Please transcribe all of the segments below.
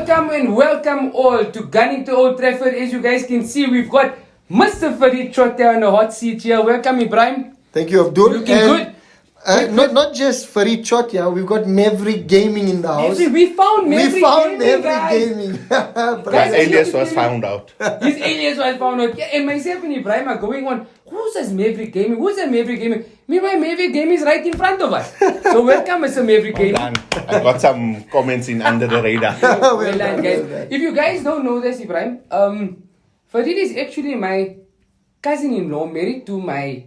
Welcome all to Gunning to Old Trafford. As you guys can see, we've got Mr. Faried Chotta on the hot seat here. Welcome, Ibrahim. Thank you, Abdul. Looking good. Not just Faried Chotta, we've got Maverick Gaming in the house. We found Maverick Gaming. Guys, his alias was found out. His alias was found out. Yeah, and myself and Ibrahim are going on. Who's this Maverick Gaming? Who's that Maverick Gaming? Meanwhile, Maverick Gaming is right in front of us. So welcome, Mr. Maverick Gaming. I got some comments in under the radar. Well done, guys. If you guys don't know this, Ibrahim, Faried is actually my cousin-in-law, married to my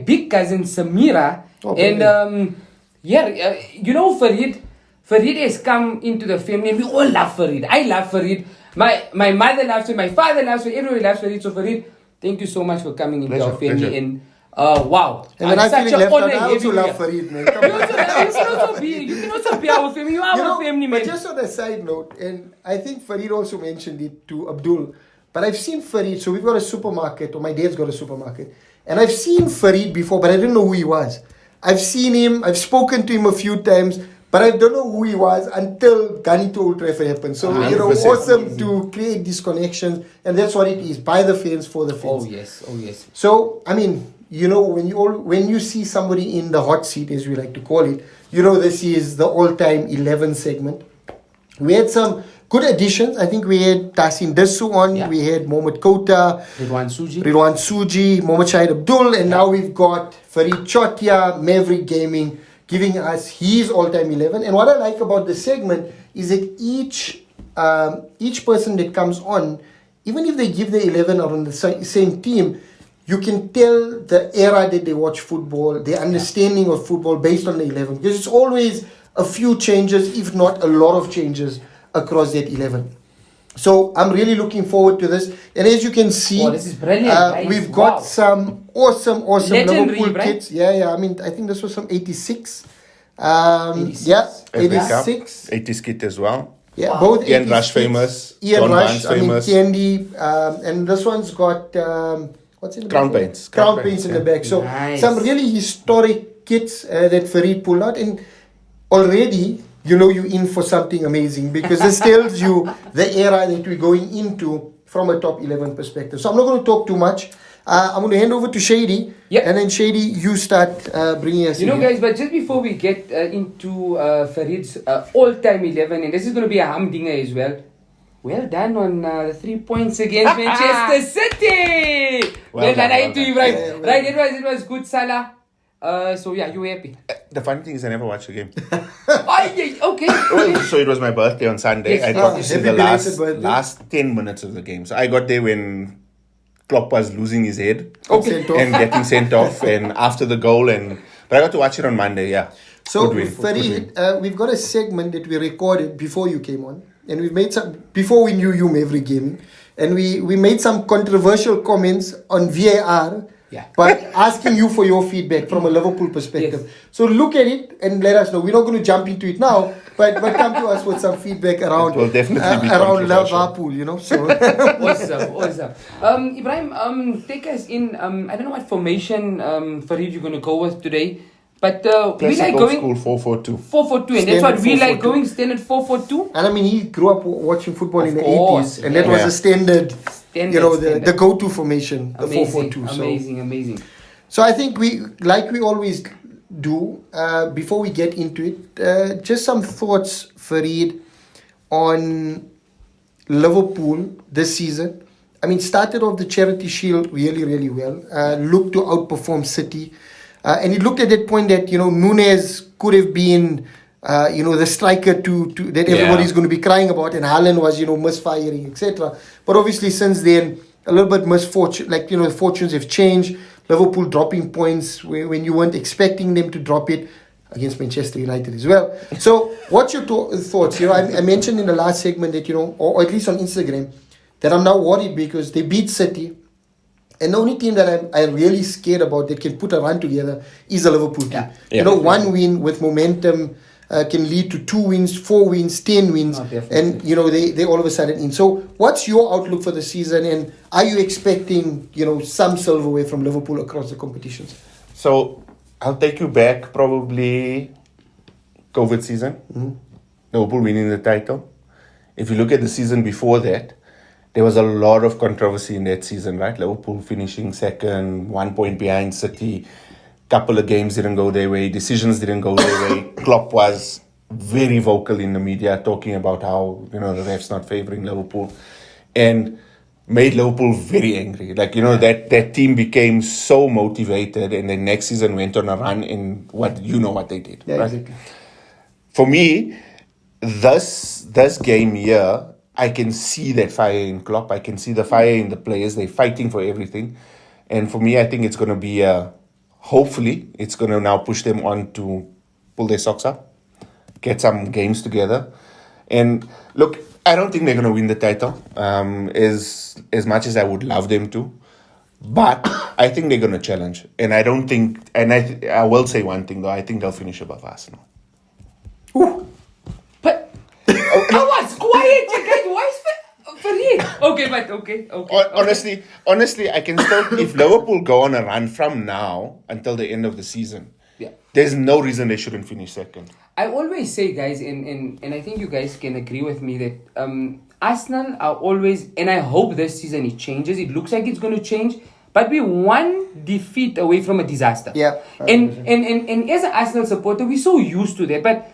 big cousin Samira. Oh, and you know Faried has come into the family, and we all love Faried. I love Faried. My mother loves him. My father loves him. Everybody loves Faried. So Faried, thank you so much for coming into our family. Pleasure. And wow, And when I such feel an left honor out, I also having you love here. Faried, man. You can also be our family. You are our family, man. But just on a side note, and I think Faried also mentioned it to Abdul, but I've seen Faried, so we've got a supermarket, or my dad's got a supermarket, and I've seen Faried before, but I didn't know who he was. I've seen him, I've spoken to him a few times, but I don't know who he was until Gunning to Old Trafford happened. So, 100%. Awesome to create these connections, and that's what it is, by the fans, for the fans. Oh yes. So, I mean, when you see somebody in the hot seat, as we like to call it, this is the All-Time 11 segment. We had some good additions. I think we had Tasin Dessu on, we had Mohamed Kota, Ridwan Suji, Mohamed Shahid Abdul, and now we've got Faried Chotta, Maverick Gaming, giving us his All-Time 11. And what I like about the segment is that each person that comes on, even if they give the 11 or on the same team, you can tell the era that they watch football, their understanding of football based on the 11. Because it's always a few changes, if not a lot of changes, across that 11. So I'm really looking forward to this. And as you can see, this is brilliant, we've got some awesome Legendary, Liverpool right? kits. Yeah. I mean, I think this was from 86. 86. Yeah, FA Cup, 86. 80s kit as well. Yeah, both Ian 86. Rush famous. Ian John Rush, Barnes famous. Candy. And this one's got, what's in the Crown back? Paints. Crown Paints in the back. So Nice. some really historic kits that Faried pulled out. And already, you're in for something amazing, because this tells you the era that we're going into from a top 11 perspective. So I'm not going to talk too much. I'm going to hand over to Shady. Yep. And then Shady, you start bringing us in. Guys, but just before we get into Faried's all-time 11, and this is going to be a humdinger as well. Well done on the 3 points against Manchester City. Well done to you, right? Yeah, well Right, it was good, Salah. So yeah, you happy? The funny thing is I never watched the game. Okay. So it was my birthday on Sunday. Yes, I got to see happy the belated birthday. last 10 minutes of the game. So I got there when Klopp was losing his head Okay. and getting sent off, and after the goal. But I got to watch it on Monday, yeah. So, Good win. Faried, we've got a segment that we recorded before you came on, and we've made before we knew you, Maverick Gaming, and we made some controversial comments on VAR, but asking you for your feedback from a Liverpool perspective. Yes. So look at it and let us know. We're not going to jump into it now, but come to us with some feedback around It will definitely be around controversial. Liverpool, So Awesome. Ibrahim, take us in. I don't know what formation Faried you're going to go with today, but we like going school 4-4-2. 4-4-2, and that's what we like 4-4-2. going, standard 4-4-2. And I mean, he grew up watching football in the course, 80s, and that was yeah. a standard, Standard. the go-to formation, the Amazing, 4-4-2. amazing. So I think we always do, before we get into it, just some thoughts, Faried, on Liverpool this season. I mean, started off the Charity Shield really, really well. Looked to outperform City. And it looked at that point that, Nunes could have been, the striker that everybody's going to be crying about. And Haaland was, misfiring, etc. But obviously since then, a little bit misfortune, the fortunes have changed. Liverpool dropping points when you weren't expecting them to drop it against Manchester United as well. So what's your thoughts? I mentioned in the last segment that, or at least on Instagram, that I'm now worried because they beat City. And the only team that I'm really scared about that can put a run together is the Liverpool team. Yeah. One win with momentum can lead to 2 wins, 4 wins, 10 wins. And, they all of a sudden in. So what's your outlook for the season? And are you expecting, some silverware from Liverpool across the competitions? So I'll take you back probably COVID season. Liverpool winning the title. if you look at the season before that, there was a lot of controversy in that season, right? Liverpool finishing second, 1 point behind City. Couple of games didn't go their way. Decisions didn't go their way. Klopp was very vocal in the media talking about how, the refs not favouring Liverpool. And made Liverpool very angry. Like, that team became so motivated, and then next season went on a run in what they did. Yeah, right? exactly. For me, this game here, I can see that fire in Klopp. I can see the fire in the players. They're fighting for everything. And for me, I think it's going to be, hopefully, it's going to now push them on to pull their socks up, get some games together. And look, I don't think they're going to win the title as much as I would love them to. But I think they're going to challenge. And I don't think, I will say one thing though, I think they'll finish above Arsenal. Ooh. But I was quiet, you guys. Why is Faried? Okay, but okay. Honestly, I can still, if Liverpool go on a run from now until the end of the season, there's no reason they shouldn't finish second. I always say, guys, and I think you guys can agree with me that Arsenal are always, and I hope this season it changes. It looks like it's going to change, but we're one defeat away from a disaster. Yeah. And as an Arsenal supporter, we're so used to that. But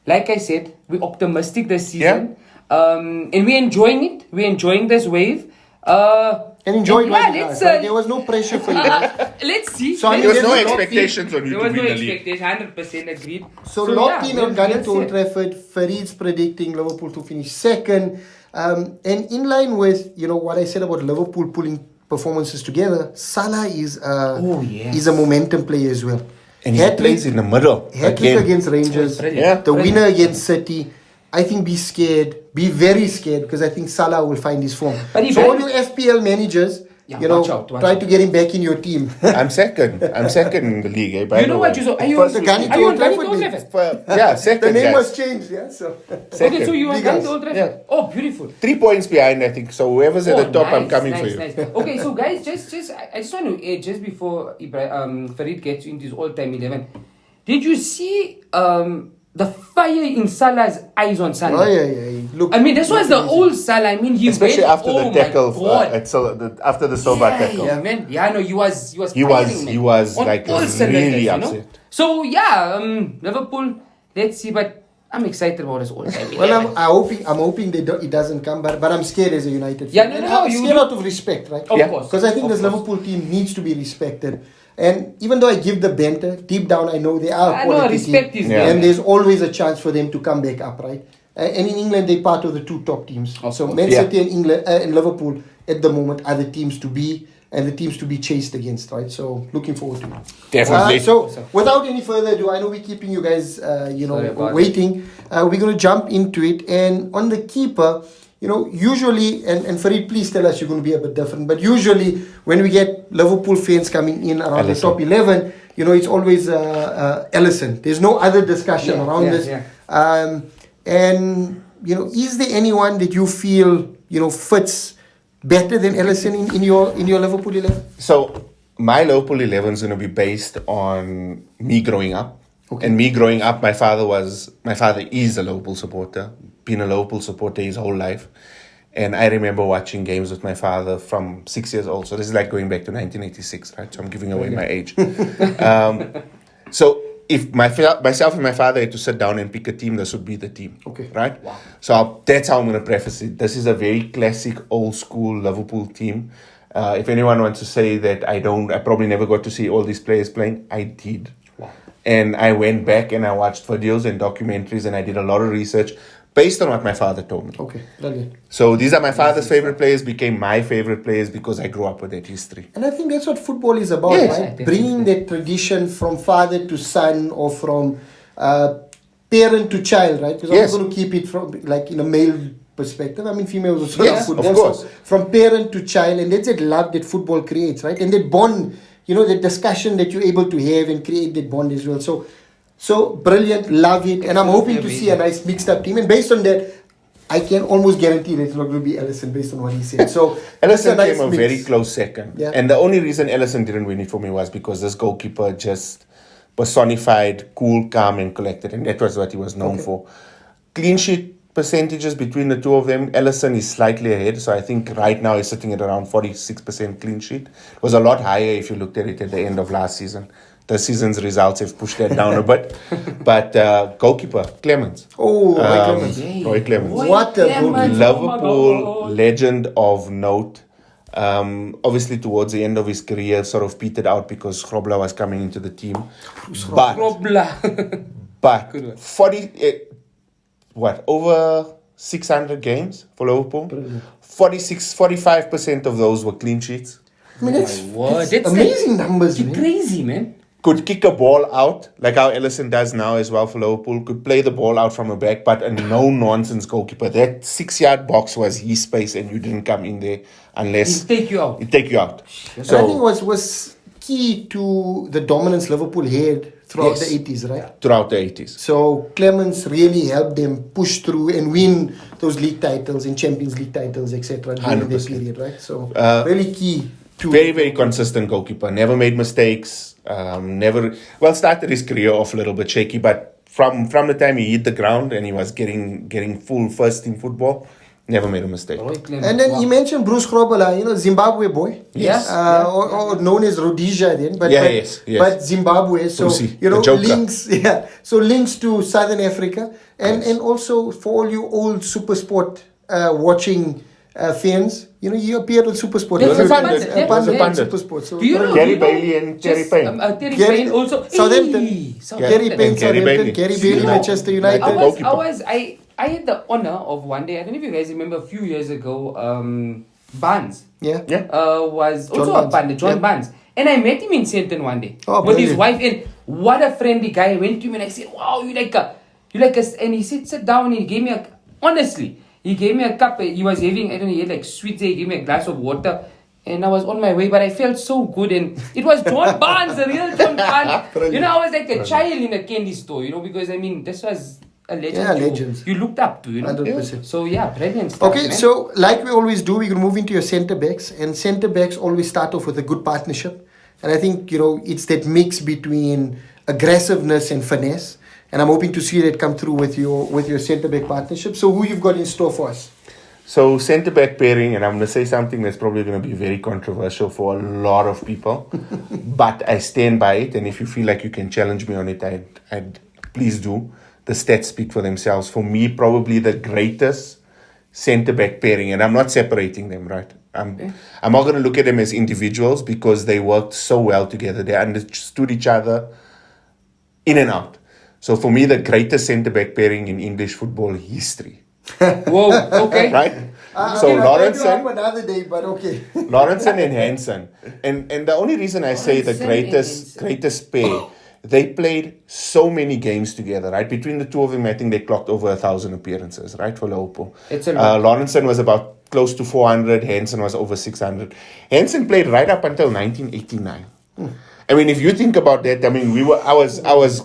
like I said, we're optimistic this season. And we're enjoying it. We're enjoying this wave. And enjoy it. Let's, there was no pressure for you guys. Let's see. So, there was no expectations on you there to was win no the league. expectation, 100% agreed. So locked in on Gunner to Old Trafford. Farid's predicting Liverpool to finish second. And in line with what I said about Liverpool pulling performances together, Salah is a momentum player as well. And he plays in the middle. Hat-trick against Rangers. The winner against City. I think be very scared, because I think Salah will find his form. So all you FPL managers, watch out. To get him back in your team. I'm second in the league. Eh, you know what? Are you on Trafford? Yeah, second. The name was changed, So. Okay, so you are going to Old Trafford. Yeah. Oh, beautiful. 3 points behind, I think. So whoever's at the top, I'm coming for you. Nice. Okay, so guys, I just want to add, just before Faried gets into his all-time 11, did you see the fire in Salah's eyes on Salah? Oh, yeah. Look, I mean, this was the old Salah. I mean, he especially went, after the tackle, after the Silva tackle. Yeah, man. Yeah, no, he was He was like really upset. So Liverpool. Let's see, but I'm excited about this all time. Well, I'm hoping it doesn't come, but I'm scared as a United fan. Yeah, no, I'm scared out of respect, right? Of course. Because I think this Liverpool team needs to be respected. And even though I give the banter, deep down I know they are a quality respect team. is there. And there's always a chance for them to come back up, right? And in England, they're part of the two top teams. So Man City and England and Liverpool at the moment are the teams to be, and the teams to be chased against, right? So looking forward to it. Definitely. So without any further ado, I know we're keeping you guys, waiting. We're going to jump into it. And on the keeper, usually, and Farid, please tell us you're going to be a bit different, but usually when we get Liverpool fans coming in around the top 11, it's always Alisson. There's no other discussion around this. Yeah. And, is there anyone that you feel, fits better than Alisson in your Liverpool 11? So my Liverpool 11 is going to be based on me growing up. Okay. And me growing up, my father is a Liverpool supporter, been a Liverpool supporter his whole life. And I remember watching games with my father from 6 years old. So this is like going back to 1986, right? So I'm giving away my age. So if myself and my father had to sit down and pick a team, this would be the team. Okay. Right? Wow. So that's how I'm going to preface it. This is a very classic, old school Liverpool team. If anyone wants to say that I probably never got to see all these players playing, I did. Wow. And I went back and I watched videos and documentaries and I did a lot of research based on what my father told me. Okay, brilliant. So these are my father's favorite players, became my favorite players because I grew up with that history. And I think that's what football is about, right? Bringing that tradition from father to son or from parent to child, right? Because I'm going to keep it from in a male perspective. I mean, females also love football. Of course. So from parent to child, and that's that love that football creates, right? And that bond, the discussion that you're able to have and create that bond as well. So brilliant, love it, and I'm hoping to see a nice mixed up team. And based on that, I can almost guarantee that it's not going to be Alisson based on what he said. So Alisson came a very close second. Yeah. And the only reason Alisson didn't win it for me was because this goalkeeper just personified cool, calm, and collected, and that was what he was known for. Clean sheet percentages between the two of them, Ellison is slightly ahead. So I think right now he's sitting at around 46% clean sheet. It was a lot higher if you looked at it at the end of last season. This season's results have pushed that down a bit. But goalkeeper, Clemens. Oh, Roy Clemens. Roy Clemens. What a goalkeeper. Liverpool legend of note. Obviously, towards the end of his career, sort of petered out because Grobler was coming into the team. But 40, over 600 games for Liverpool. 45% of those were clean sheets. I mean, That's amazing numbers, man. crazy, man. Could kick a ball out, like how Ellison does now as well for Liverpool. Could play the ball out from a back, but a no-nonsense goalkeeper. That 6-yard box was his space, and you didn't come in there unless... He'll take you out. He'd take you out. And I think was key to the dominance Liverpool had throughout Yes. the 80s, right? Throughout the 80s. So Clemens really helped them push through and win those league titles and Champions League titles, etc. during that 100%. period, right? So really key to Very, very consistent goalkeeper. Never made mistakes. Started his career off a little bit shaky, but from the time he hit the ground and he was getting full first team football, never made a mistake. And then you mentioned Bruce Grobbelaar, Zimbabwe boy. Yes. Or known as Rhodesia then. But, Yes. but Zimbabwe. So, Brucey, the Joker. links, So links to Southern Africa. And also for all you old Supersport watching fans, you appeared on Supersport. Yes, was a pundit. pundit. Was a pundit. Supersport. So Do you know? Gary Bailey and Terry Payne. Terry Gary- Payne also. Southampton. Hey, Gary Payne, Gary Southampton, Bailey. Gary You Bailey, know, Manchester United. Goalkeeper. I had the honor of one day, I don't know if you guys remember a few years ago, Barnes Yeah. was John also Barnes. a pundit, John Yeah. Barnes. And I met him in Senton one day Oh, with his brilliant. wife. And what a friendly guy. I went to him and I said, wow, you like a, and he said, sit down. And he gave me he gave me a cup. He was having, I don't know, he had like sweets there. He gave me a glass of water. And I was on my way, but I felt so good. And it was John Barnes, the real John Barnes. I was like a child in a candy store, because this was a legend. Yeah, legends. You looked up to, 100%. So yeah, brilliant stuff. Okay, man. so like we always do, we're going to move into your centre backs, and centre backs always start off with a good partnership. And I think, it's that mix between aggressiveness and finesse. And I'm hoping to see that come through with your centre back partnership. So who you've got in store for us? So centre back pairing, and I'm going to say something that's probably going to be very controversial for a lot of people, but I stand by it. And if you feel like you can challenge me on it, I'd please do. The stats speak for themselves. For me, probably the greatest centre back pairing, and I'm not separating them, right? I'm not going to look at them as individuals because they worked so well together. They understood each other in and out. So for me, the greatest centre back pairing in English football history. Whoa, okay. Right? So Okay, Lawrenson, another day, but okay. Lawrenson and Hansen. And the only reason I say the Lawrenson and greatest pair, they played so many games together, right? Between the two of them, I think they clocked over 1,000 appearances, right, for Liverpool. It's a lot. Lawrenson was about close to 400. Hansen was over 600. Hansen played right up until 1989. I mean, if you think about that, I mean, I was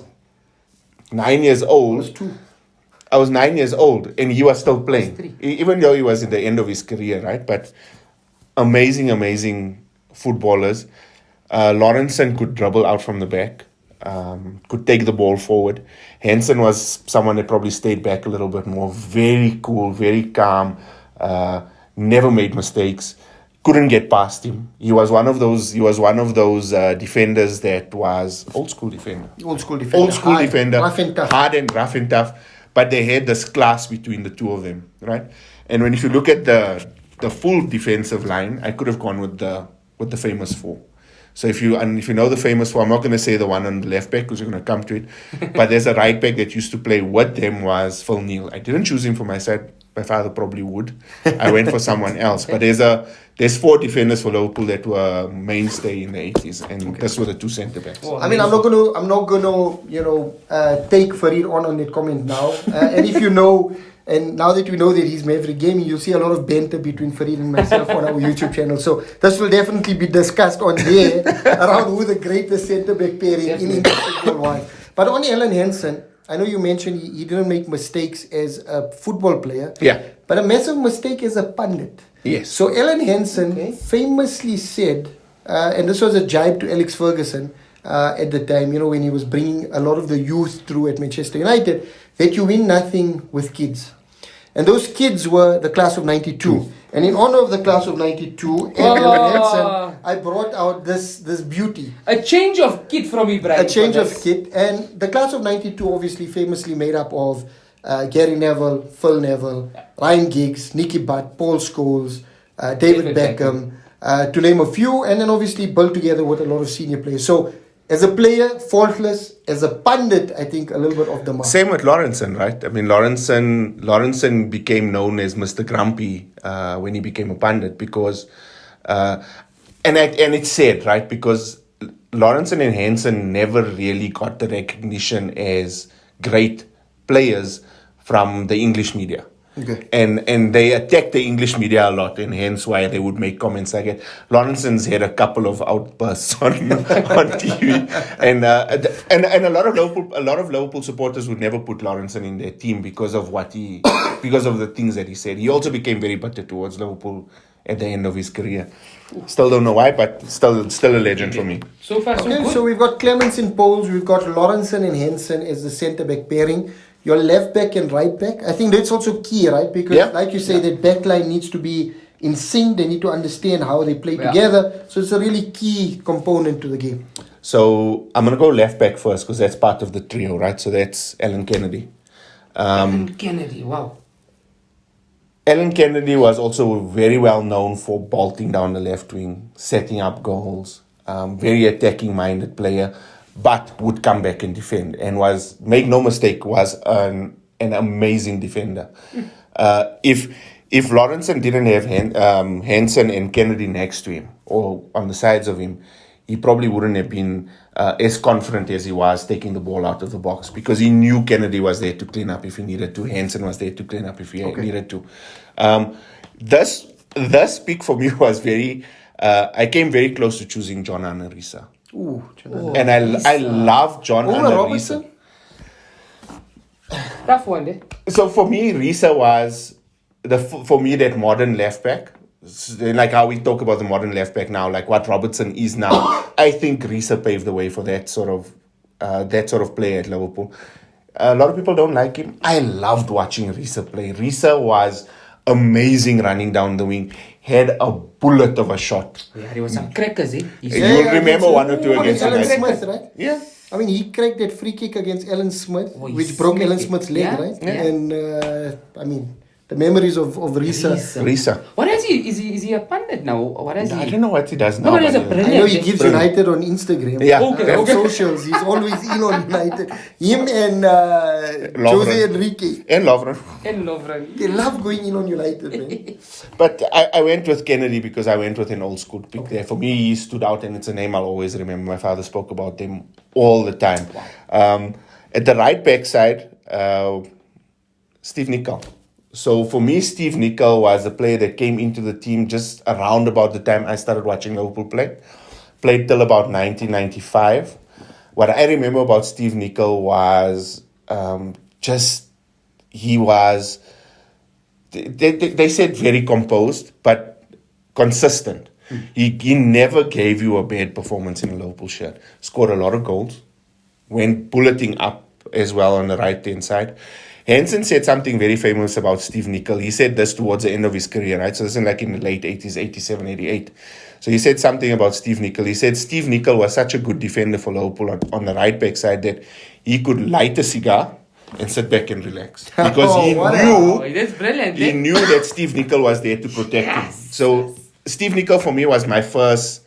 9 years old. I was 9 years old and he was still playing, even though he was in the end of his career, right? But amazing footballers. Lawrenson could dribble out from the back, could take the ball forward. Hansen was someone that probably stayed back a little bit more. Very cool, very calm, never made mistakes. Couldn't get past him. He was one of those defenders that was old school defender. Rough and tough. Hard and rough and tough. But they had this class between the two of them, right? And if you look at the full defensive line, I could have gone with the famous four. So if you know the famous four, I'm not going to say the one on the left back because you're going to come to it. But there's a right back that used to play with them was Phil Neal. I didn't choose him for my side. My father probably would. I went for someone else. But there's four defenders for Liverpool that were mainstay in the 80s, and this were the two centre backs. Oh, I mean, I'm not gonna take Faried on that comment now. And if you know, and now that we know that he's Maverick Gaming, you'll see a lot of banter between Faried and myself on our YouTube channel. So this will definitely be discussed on there around who the greatest centre back pairing in English football was. But on Alan Hansen, I know you mentioned he didn't make mistakes as a football player. Yeah. But a massive mistake as a pundit. Yes. So Alan Hansen famously said, and this was a jibe to Alex Ferguson at the time, when he was bringing a lot of the youth through at Manchester United, that you win nothing with kids. And those kids were the class of 92. And in honor of the class of 92 and Oh. Ellen Henson, I brought out this beauty. A change of kit from Ibrahim. A change for of this. kit. And the class of 92 obviously famously made up of Gary Neville, Phil Neville, Ryan Giggs, Nicky Butt, Paul Scholes, David Beckham, to name a few. And then obviously built together with a lot of senior players. So as a player, faultless. As a pundit, I think a little bit off the mark. Same with Lawrenson, right? I mean, Lawrenson became known as Mr. Grumpy when he became a pundit because, and it's sad, right? Because Lawrenson and Henson never really got the recognition as great players from the English media. Okay. And they attacked the English media a lot, and hence why they would make comments like it. Lawrenson's had a couple of outbursts on TV, and a lot of Liverpool supporters would never put Lawrenson in their team because of because of the things that he said. He also became very bitter towards Liverpool at the end of his career. Still don't know why, but still a legend for me. So far, so Okay, good. so we've got Clements in poles, we've got Lawrenson and Henson as the centre-back pairing. Your left back and right back, I think that's also key, right? Because like you say, that back line needs to be in sync. They need to understand how they play together. So it's a really key component to the game. So I'm going to go left back first because that's part of the trio, right? So that's Alan Kennedy. Alan Kennedy, wow. Alan Kennedy was also very well known for bolting down the left wing, setting up goals, very attacking-minded player, but would come back and defend, and was, make no mistake, was an amazing defender. If Lawrenson didn't have Henson and Kennedy next to him or on the sides of him, he probably wouldn't have been as confident as he was taking the ball out of the box, because he knew Kennedy was there to clean up if he needed to. Henson was there to clean up if he needed to. This pick for me was very... I came very close to choosing John Anarisa. Ooh, And I love John Anarisa. Robertson? Tough one, eh? So for me, Risa was for me that modern left back. Like how we talk about the modern left back now, like what Robertson is now. I think Risa paved the way for that sort of player at Liverpool. A lot of people don't like him. I loved watching Risa play. Risa was amazing running down the wing. Had a bullet of a shot. Yeah, there was some crackers, eh? You'll remember one or two against Alan United. Smith, right? Yeah. I mean, he cracked that free kick against Alan Smith, Oh, he which broke smacked Alan it. Smith's leg, Yeah, right? yeah. And I mean, the memories of Risa. Risa. What is he? Is he a pundit now? What is he? I don't know what he does now. No, but he's a but, brilliant. I know he gives United on Instagram. Yeah. Okay, On okay. socials, he's always in on United. Him and Lovren. Jose Enrique, And Lovren. And Lovren. they love going in on United, man. But I went with Kennedy because I went with an old school pick there. For me, he stood out, and it's a name I'll always remember. My father spoke about them all the time. At the right back side, Steve Nicol. So for me, Steve Nicol was a player that came into the team just around about the time I started watching Liverpool play. Played till about 1995. What I remember about Steve Nicol was he was, they said very composed, but consistent. He never gave you a bad performance in a Liverpool shirt. Scored a lot of goals. Went bulleting up as well on the right-hand side. Henson said something very famous about Steve Nicol. He said this towards the end of his career, right? So this is like in the late 80s, 87, 88. So he said something about Steve Nicol. He said Steve Nicol was such a good defender for Liverpool on the right-back side that he could light a cigar and sit back and relax. Because Oh, that's brilliant. he eh? knew that Steve Nicol was there to protect him. So Steve Nicol for me was my first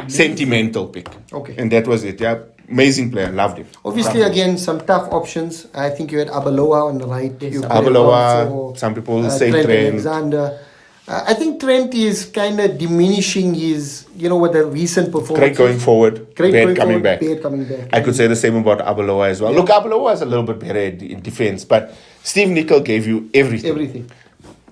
sentimental pick. Okay. And that was it, yeah. Amazing player, loved him. Obviously, again, some tough options. I think you had Abaloa on the right. You could have Abaloa, gone for, some people say Trent. Alexander. I think Trent is kind of diminishing his, with the recent performance. Great going forward, bad coming back. Bad coming back. I could say the same about Abaloa as well. Look, Abaloa was a little bit better in defense, but Steve Nicol gave you everything. Everything.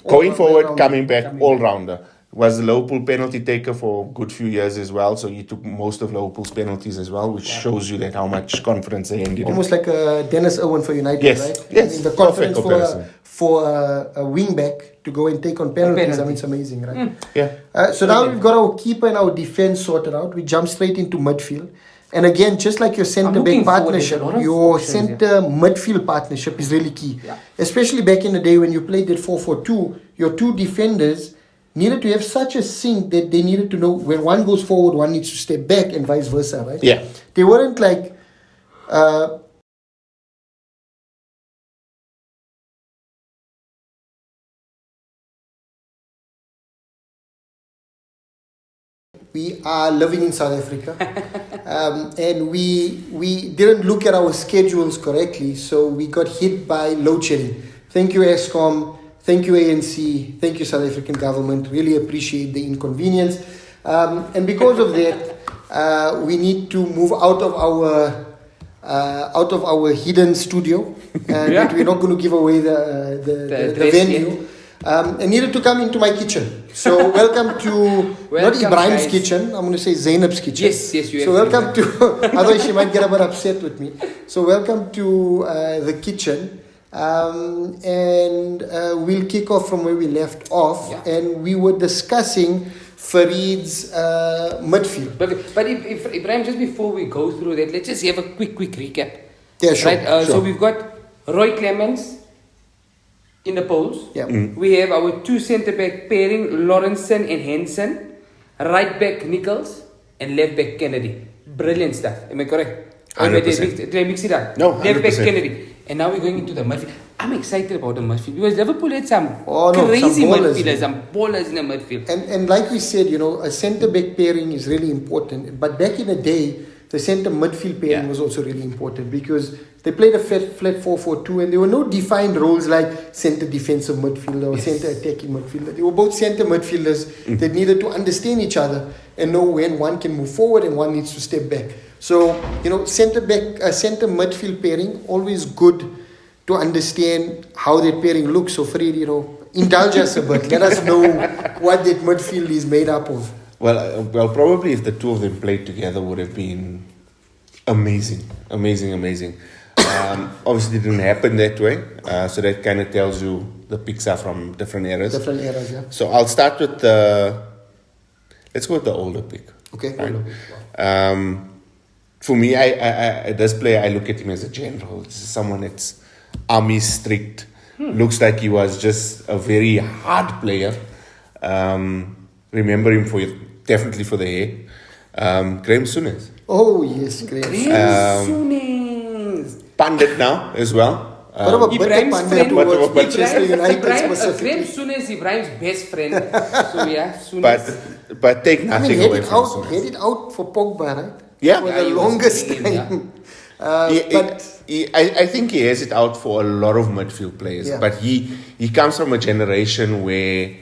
Going All forward, round, coming back, all-rounder. Was the Liverpool penalty taker for a good few years as well, so he took most of Liverpool's penalties as well, which shows you that how much confidence they ended in. Almost like a Dennis Irwin for United, Yes, right? yes. I mean, the Perfect confidence comparison. for a wing back to go and take on penalties, penalty. I mean, it's amazing, right? Yeah. So now we've got our keeper and our defense sorted out. We jump straight into midfield. And again, just like your centre looking back forward, there's a partnership, lot of your options, centre midfield partnership is really key. Yeah. Especially back in the day when you played that 4-4-2, your two defenders needed to have such a sync that they needed to know when one goes forward, one needs to step back, and vice versa, right? Yeah. They weren't like we are living in South Africa, and we didn't look at our schedules correctly, so we got hit by load shedding. Thank you, ESCOM. Thank you, ANC. Thank you, South African government. Really appreciate the inconvenience. And because of that, we need to move out of our hidden studio. That we're not going to give away the venue. And needed to come into my kitchen. So welcome to not Ibrahim's kitchen. I'm going to say Zainab's kitchen. Yes, you have. So welcome to. Otherwise, she might get a bit upset with me. So welcome to the kitchen. And we'll kick off from where we left off. Yeah. And we were discussing Faried's midfield. But if Ibrahim, just before we go through that, let's just have a quick recap. Yeah, sure. Right? Sure. So we've got Roy Clemens in the polls. Yeah. We have our two centre-back pairing, Lawrenson and Henson. Right back, Nichols. And left back, Kennedy. Brilliant stuff. Am I correct? 100%. Did I mix it up? No, Left back, 100%. Kennedy. And now we're going into the midfield. I'm excited about the midfield because Liverpool had some some crazy ballers, midfielders, man. some ballers in the midfield. And like we said, a centre-back pairing is really important. But back in the day, the centre midfield pairing was also really important because they played a flat 4-4-2 and there were no defined roles like centre defensive midfielder or centre attacking midfielder. They were both centre midfielders that needed to understand each other and know when one can move forward and one needs to step back. So, centre midfield pairing, always good to understand how that pairing looks. So, Faried, indulge us a bit. Let us know what that midfield is made up of. Well, probably if the two of them played together would have been amazing. Obviously, it didn't happen that way. So that kind of tells you the picks are from different eras. Yeah. So I'll start with let's go with the older pick. Okay. Right? For me, I this player, I look at him as a general. This is someone that's army strict. Looks like he was just a very hard player. Remember him definitely for the hair. Graham Souness. Oh, yes, great. Souness. Pundit now as well. What about Ibrahim's Bette friend? Pundit towards But Manchester United specifically? Graham Souness, Ibrahim's best friend. So yeah, Souness. But take nothing away from Had Souness. it out for Pogba, right? Yeah. For Yeah, the he was longest brilliant, time. I think he has it out for a lot of midfield players. Yeah. But he comes from a generation where,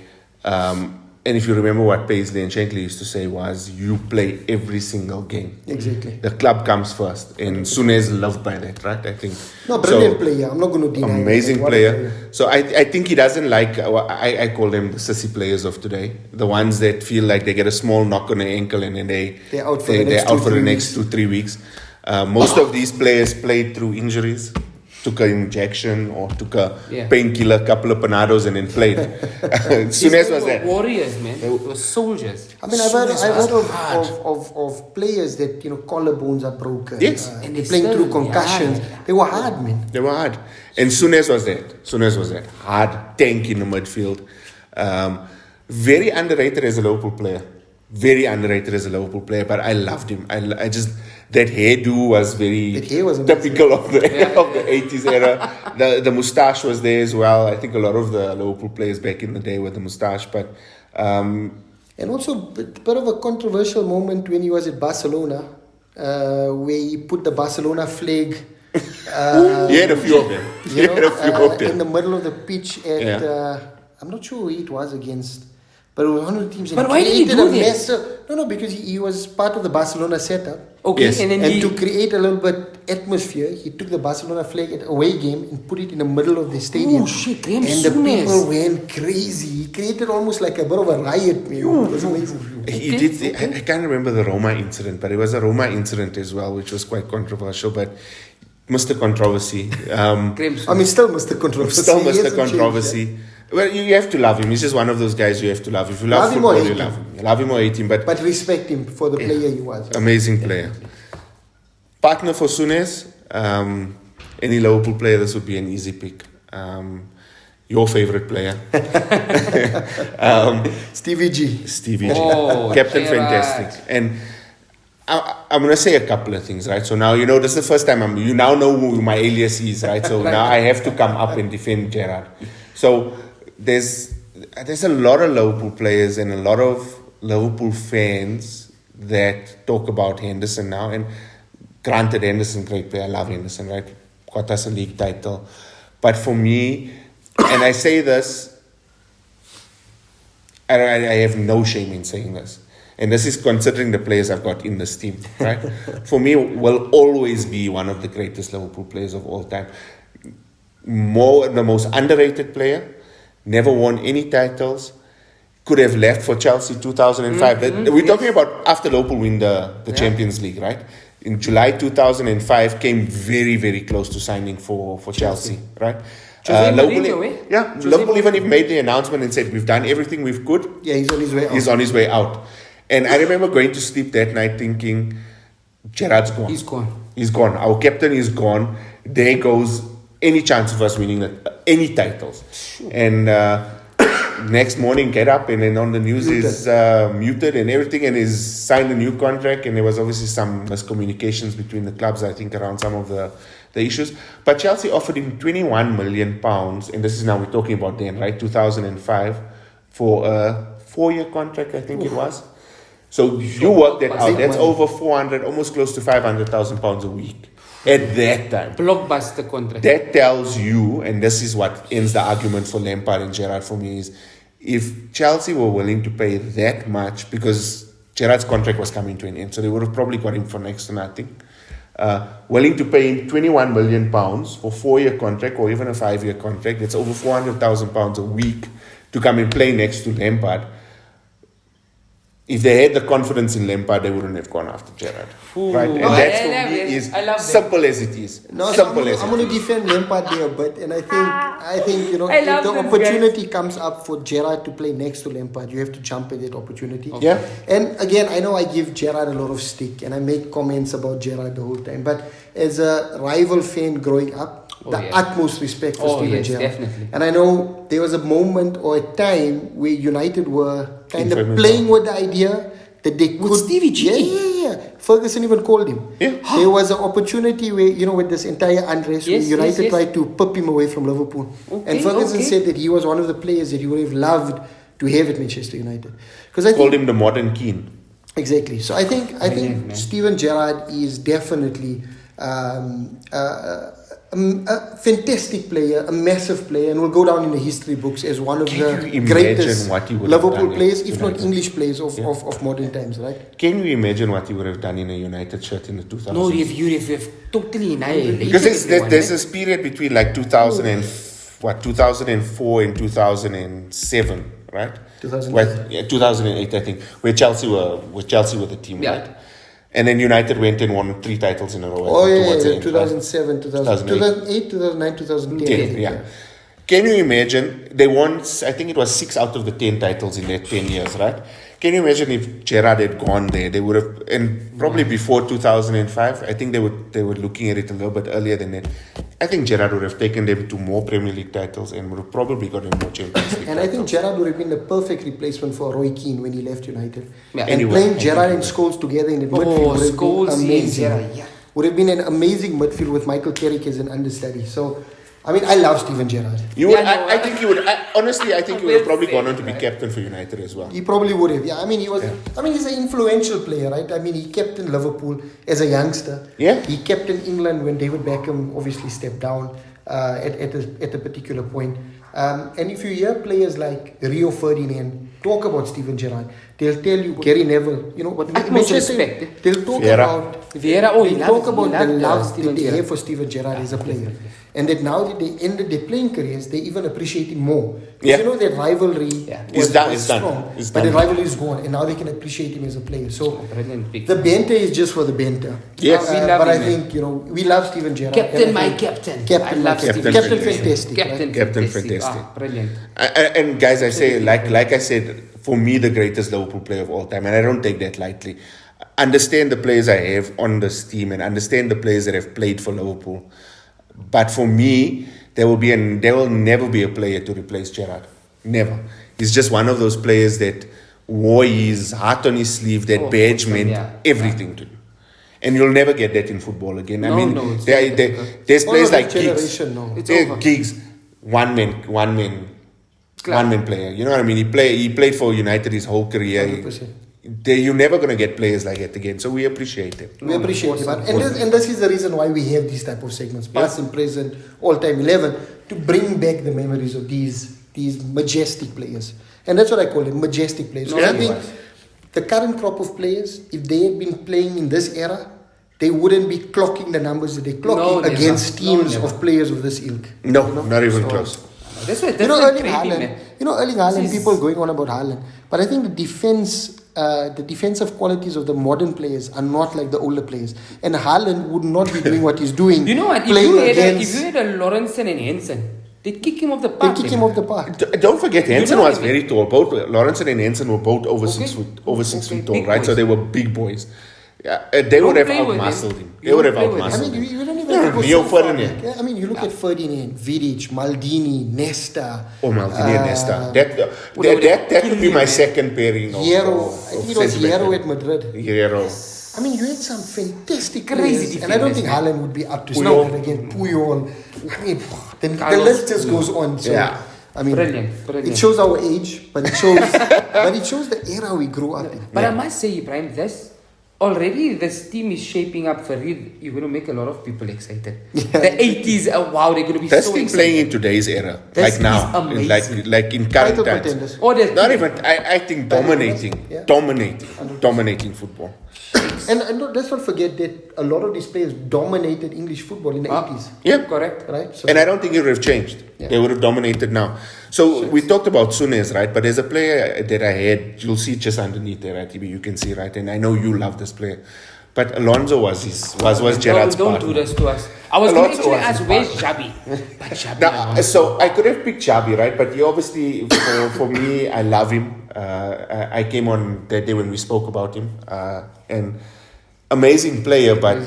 and if you remember what Paisley and Shankly used to say was, you play every single game. Exactly. The club comes first. And Souness loved by that, right? I think. No, brilliant player. I'm not going to deny amazing that. What a player. So I think he doesn't like, I call them the sissy players of today. The ones that feel like they get a small knock on the ankle and then they're out for the next 2-3 weeks. Most of these players played through injuries, took an injection or took a painkiller, couple of panados and then played. Souness was that. Warriors, man. They were soldiers. I mean, I've heard of players that, collarbones are broken. Yes. And they're playing through concussions. Yeah. They were hard, man. They were hard. And Souness was that. Hard tank in the midfield. Very underrated as a Liverpool player. But I loved him. I just, that hairdo was very typical of the 80s era. The moustache was there as well. I think a lot of the Liverpool players back in the day with the moustache. But and also a bit of a controversial moment when he was at Barcelona, where he put the Barcelona flag. He had a few of them. In the middle of the pitch at I'm not sure who it was against. But it was one of the teams. But why did he do this? No, because he was part of the Barcelona setup. Okay, yes. and then to create a little bit atmosphere, he took the Barcelona flag at away game and put it in the middle of the stadium. Oh shit, Graham and the Souness. people went crazy. He created almost like a bit of a riot, man. It was amazing. He did. I can't remember the Roma incident, but it was a Roma incident as well, which was quite controversial. But Mr. Controversy. Still Mr. Controversy. Still Mr. Controversy. Well, you have to love him. He's just one of those guys you have to love. If you love football, you love him. You love him or hate him. But respect him for the player he was. Amazing player. Partner for Souness, any Liverpool player, this would be an easy pick. Your favorite player. Stevie G. Stevie G. Oh, Captain Gerrard. Fantastic. And I'm going to say a couple of things, right? So now, this is the first time you now know who my alias is, right? So now I have to come up and defend Gerrard. So there's a lot of Liverpool players and a lot of Liverpool fans that talk about Henderson now. And granted, Henderson, great player. I love Henderson, right? Got us a league title. But for me, and I say this, I have no shame in saying this. And this is considering the players I've got in this team, right? For me, will always be one of the greatest Liverpool players of all time. The most underrated player, never won any titles, could have left for Chelsea 2005. We're talking about after Liverpool win the Champions League, right? In July 2005, came very, very close to signing for Chelsea, right? Liverpool even made the announcement and said, we've done everything we could. Yeah, he's on his way out. He's on his way out. And I remember going to sleep that night thinking, Gerrard's gone. He's gone. Our captain is gone. There goes any chance of us winning any titles. Sure. And next morning, get up and then on the news is muted and everything, and he's signed a new contract. And there was obviously some miscommunications between the clubs, I think, around some of the issues. But Chelsea offered him £21 million, and this is now we're talking about then, right? 2005, for a 4-year contract, I think it was. So you work that out. That's over 400, almost close to £500,000 a week at that time. Blockbuster contract. That tells you, and this is what ends the argument for Lampard and Gerrard for me, is if Chelsea were willing to pay that much, because Gerrard's contract was coming to an end, so they would have probably got him for next to nothing. Willing to pay him £21 million for 4-year contract or even a 5-year contract, that's over £400,000 a week to come and play next to Lampard. If they had the confidence in Lampard, they wouldn't have gone after Gerrard. Right? And that's for me is simple as it is. No, simple I'm going to defend Lampard there a bit, and I think if the opportunity comes up for Gerrard to play next to Lampard, you have to jump at that opportunity. Okay. Yeah. And again, I know I give Gerrard a lot of stick, and I make comments about Gerrard the whole time, but as a rival fan growing up, utmost respect for Steven Gerrard. Definitely. And I know there was a moment or a time where United were kind of playing with the idea that they could. With Stevie G. Yeah. Ferguson even called him. Yeah. There was an opportunity where, with this entire unrest, where United tried to pip him away from Liverpool. Okay, and Ferguson said that he was one of the players that he would have loved to have at Manchester United. Because called him the modern Keane. Exactly. So I think Steven Gerrard is definitely a fantastic player, a massive player, and will go down in the history books as one of the greatest Liverpool players, if not English players of modern times, right? Can you imagine what he would have done in a United shirt in the 2000s? No, you've totally annihilated. Because there's this period between like 2004 and 2007, right? 2008, I think, where Chelsea were the team, right? And then United went and won 3 titles in a row. 2007, 2008, 2009, 2010. Yeah. Can you imagine, they won, I think it was 6 out of the 10 titles in their 10 years, right? Can you imagine if Gerrard had gone there, they would have, and probably before 2005, I think they were looking at it a little bit earlier than that. I think Gerrard would have taken them to more Premier League titles and would have probably gotten more Champions League And I think Gerrard would have been the perfect replacement for Roy Keane when he left United. Yeah. And playing Gerrard and Scholes together in the midfield would have been amazing. Would have been an amazing midfield with Michael Carrick as an understudy. So, I mean, I love Steven Gerrard. I think you would. Honestly, I think he would have probably gone on to be captain for United as well. He probably would have. Yeah, I mean, he was. Yeah. I mean, he's an influential player, right? I mean, he captained Liverpool as a youngster. Yeah. He captained England when David Beckham obviously stepped down at a particular point. And if you hear players like Rio Ferdinand talk about Steven Gerrard, they'll tell you Gary Neville. With utmost respect. They'll talk about Vieira. They'll talk about the love that they have for Steven Gerrard as a player. And that now that they ended their playing careers, they even appreciate him more. Because you know that rivalry was strong, but the rivalry is gone, and now they can appreciate him as a player. So the banter is just for the banter. Yes, but I think we love Steven Gerrard. Captain, my captain. Captain fantastic. Captain fantastic. Brilliant. And guys, I say like I said, for me the greatest Liverpool player of all time, and I don't take that lightly. understand the players I have on this team and understand the players that have played for Liverpool. But for me, there will never be a player to replace Gerrard. Never. He's just one of those players that wore his heart on his sleeve, that badge meant everything to you. And you'll never get that in football again. I mean, there's players like Giggs, one man player. You know what I mean? He played for United his whole career. 100%. You're never going to get players like that again. So we appreciate them. We appreciate it. And this is the reason why we have these type of segments, past and present, all-time 11, to bring back the memories of these majestic players. And that's what I call them, majestic players. I think the current crop of players, if they had been playing in this era, they wouldn't be clocking the numbers that they're clocking against teams of players of this ilk. No, not even close. That's what Erling Haaland, people going on about Haaland. But I think the defensive qualities of the modern players are not like the older players. And Haaland would not be doing what he's doing. You know what? If you had a Lawrenson and Henson, they'd kick him off the park. Don't forget, Henson was very tall. Both Lawrenson and Henson were both over 6 feet tall, right? So they were big boys. Yeah, they would have outmuscled him. They would have outmuscled him. You don't even have to go so far. I mean, you look at Ferdinand, Vidic, Maldini, Nesta. Maldini and Nesta. That would be my second pairing. Hierro. I think it was Hierro at Madrid. Hierro. I mean, you had some fantastic players. And I don't think Haaland would be up to standard again. Puyol. I mean, the list just goes on. So, I mean, brilliant. It shows our age, but it shows the era we grew up in. But I must say, Ibrahim, already this team is shaping up for real. You're going to make a lot of people excited. The 80s, wow, they're going to be so excited. That's playing in today's era, like now, like in current times. Not even, I think dominating football. And let's not forget that a lot of these players dominated English football in the 80s. Yeah, correct. Right. So, and I don't think it would have changed. Yeah. They would have dominated now. So we talked about Souness, right? But there's a player that I had. You'll see just underneath there, right? You can see, right? And I know you love this player. But Alonso was Gerrard's partner. Don't do this to us. I was going to actually ask, where's Xabi? So I could have picked Xabi, right? But he obviously, for me, I love him. I came on that day when we spoke about him. And amazing player, but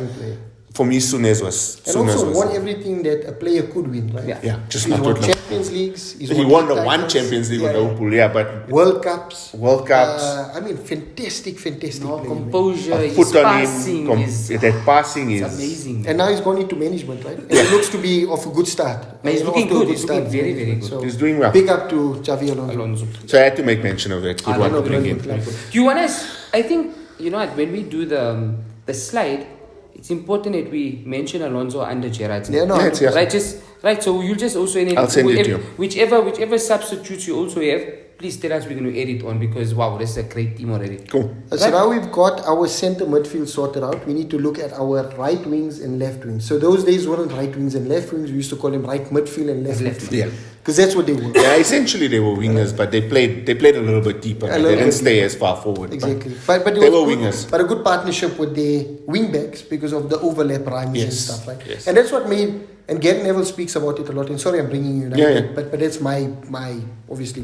for me, Souness was. And also won everything that a player could win, right? Yeah, just he's not won Champions Leagues. He won the one Champions League with Liverpool, but World Cups. I mean, fantastic player. Composure, his passing, that passing is amazing. And now he's gone into management, right? And it looks to be off a good start. He's looking good. He's looking very, very good. So he's doing well. Big up to Xavi Alonso. So I had to make mention of that. Good one to bring in. Do you want us? I think when we do the slide, it's important that we mention Alonso under Gerrard's name. Right. So you'll just also I'll send it to you. Whichever substitutes you also have, please tell us. We're going to add it on because wow, this is a great team already. Cool. So now we've got our centre midfield sorted out. We need to look at our right wings and left wings. So those days weren't right wings and left wings. We used to call them right midfield and left midfield. Yeah. Because that's what they were. Yeah, essentially they were wingers, but they played a little bit deeper. They didn't stay as far forward. Exactly. But they were wingers. But a good partnership with the wing backs because of the overlap runs and stuff, right? Yes. And that's what made, and Gary Neville speaks about it a lot. And sorry I'm bringing you that, but that's my obviously,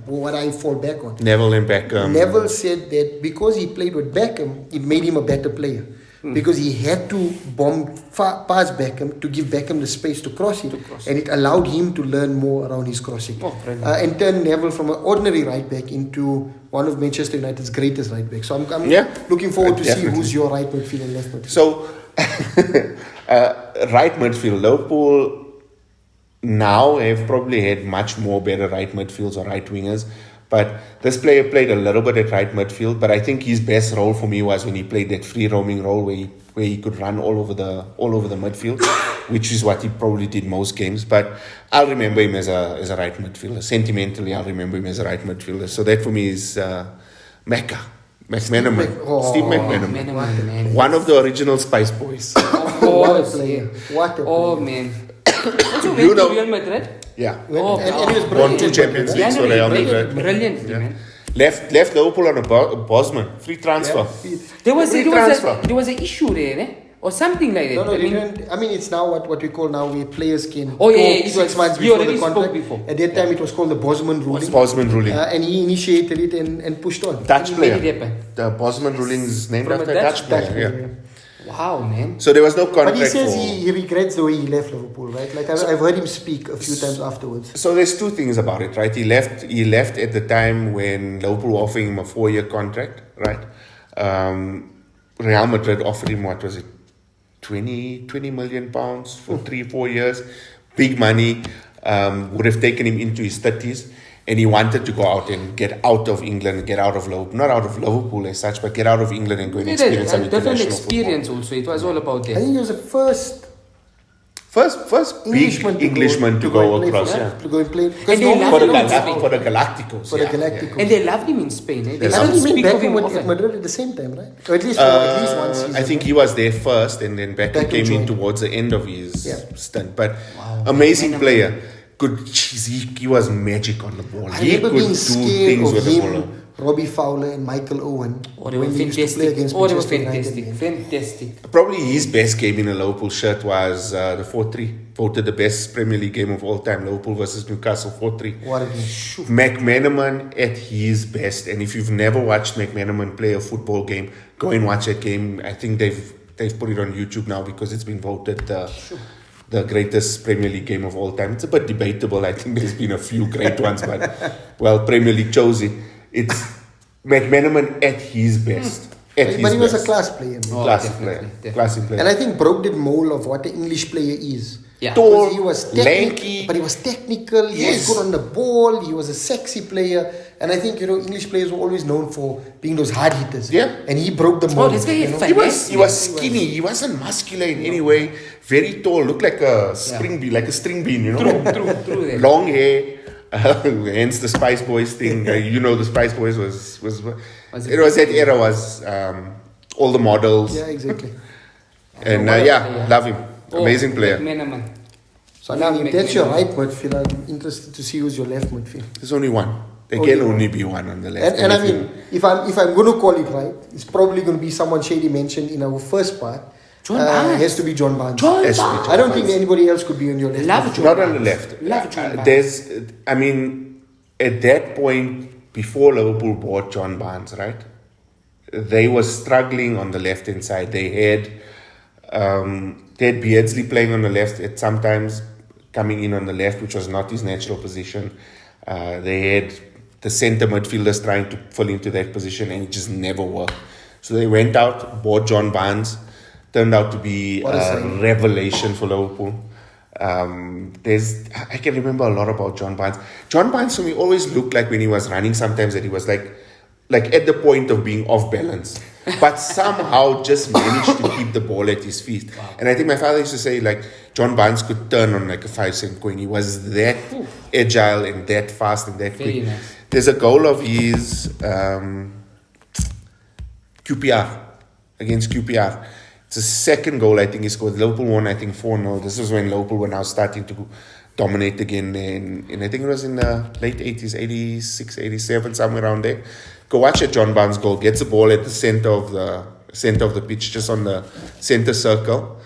what I fall back on. Neville and Beckham. Neville said that because he played with Beckham, it made him a better player. Because he had to bomb past Beckham to give Beckham the space to cross it. And it allowed him to learn more around his crossing. And turn Neville from an ordinary right back into one of Manchester United's greatest right backs. So I'm looking forward to see who's your right midfield and left midfield. So, right midfield, Liverpool now have probably had much more better right midfields or right wingers. But this player played a little bit at right midfield. But I think his best role for me was when he played that free roaming role where he could run all over the midfield, which is what he probably did most games. But I'll remember him as a right midfielder. Sentimentally, I'll remember him as a right midfielder. So that for me is Mecca. McManaman. Steve McManaman. One of the original Spice Boys. Of course. What a player. Oh, man. Also went to Real Madrid? Yeah. And he was won 2 Champions Leagues for Real Madrid. Brilliantly, man. Left Liverpool on a Bosman. Free transfer. There was an issue there, or something like that. No, I mean, it's now what we call now where players can Oh, yeah, talk it 6 was- months you before already the spoke contract. before. At that time, it was called the Bosman ruling. Bosman ruling. And he initiated it and pushed on. Dutch He made it player. happen. The Bosman ruling is named From a after a Dutch Dutch player. Dutch Yeah. player. Wow, man. So there was no contract But he says for... he regrets the way he left Liverpool, right? Like I've heard him speak a few times afterwards. So there's two things about it, right? He left at the time when Liverpool were offering him a 4-year contract, right? Real Madrid offered him, what was it, 20 million pounds for 3-4 years. Big money, would have taken him into his 30s. And he wanted to go out and get out of England, get out of Liverpool, not out of Liverpool as such, but get out of England and go and experience some A different international experience also. It was all about I that. think he was the first First big Englishman to go and play across, for- yeah. to go and play. And Because they normally love For the, him in Gal- Spain. for the Galacticos. for yeah, the Galacticos. And they loved him in Spain. Eh? They I don't think he speak went of back him at often. Madrid at the same time, right? Or at least for at least one season. I think he was there first, and then Beckham Beckham came in joined. towards the end of his Yeah. stint. But amazing player. He was magic on the ball. I He remember could being do scared things of with the ball. him, Robbie Fowler, and Michael Owen. Oh, they were when he used to play fantastic. against Oh, they were Manchester United, fantastic. man. Fantastic. Probably his best game in a Liverpool shirt was the 4-3. Voted the best Premier League game of all time. Liverpool versus Newcastle 4-3. What a game. McManaman at his best, and if you've never watched McManaman play a football game, go and watch that game. I think they've put it on YouTube now because it's been voted the greatest Premier League game of all time. It's a bit debatable. I think there's been a few great ones, but well, Premier League chose it. It's McManaman at his best. At his But he was a best. class player, man. Oh, Classic definitely, player. Classic player. And I think broke the mold of what an English player is. Yeah. Tall, Because he was lanky. but he was technical. He Yes. was good on the ball. He was a sexy player, and I think English players were always known for being those hard hitters. Yeah. and he broke the mold. this guy is He was skinny. He wasn't muscular in any way. Very tall. Looked like a string bean, like a string bean. True that. Long hair. Hence the Spice Boys thing. The Spice Boys was it was that era was all the models. Yeah, exactly. And What a player. love him. Amazing player. McManaman. So I mean, if that's your McManaman. right midfield, I'm interested to see who's your left midfield. There's only one. There Only can one. only be one on the left. And I if you- mean, if I'm going to call it right, it's probably going to be someone Shady mentioned in our first part. John Barnes. It has to be John Barnes. John Has to be Barnes. I don't think anybody else could be on your left. Love midfield. John not on the Barnes. left. Love John Barnes. At that point, before Liverpool bought John Barnes, right? They were struggling on the left hand side. They had Beardsley playing on the left at sometimes, coming in on the left, which was not his natural position. They had the centre midfielders trying to fill into that position, and it just never worked. So they went out, bought John Barnes. Turned out to be What a a signing. revelation for Liverpool. I can remember a lot about John Barnes. John Barnes to me always looked like when he was running sometimes that he was like at the point of being off balance, but somehow just managed to keep the ball at his feet. Wow. And I think my father used to say like John Barnes could turn on like a 5-cent coin. He was that agile and that fast and that Very quick. nice. There's a goal of his QPR against QPR. It's the second goal I think he scored. Liverpool won, I think 4-0. This was when Liverpool were now starting to dominate again. And I think it was in the late 80s, 86, 87, somewhere around there. Go watch a John Barnes goal. Gets the ball at the center of the pitch, just on the center circle.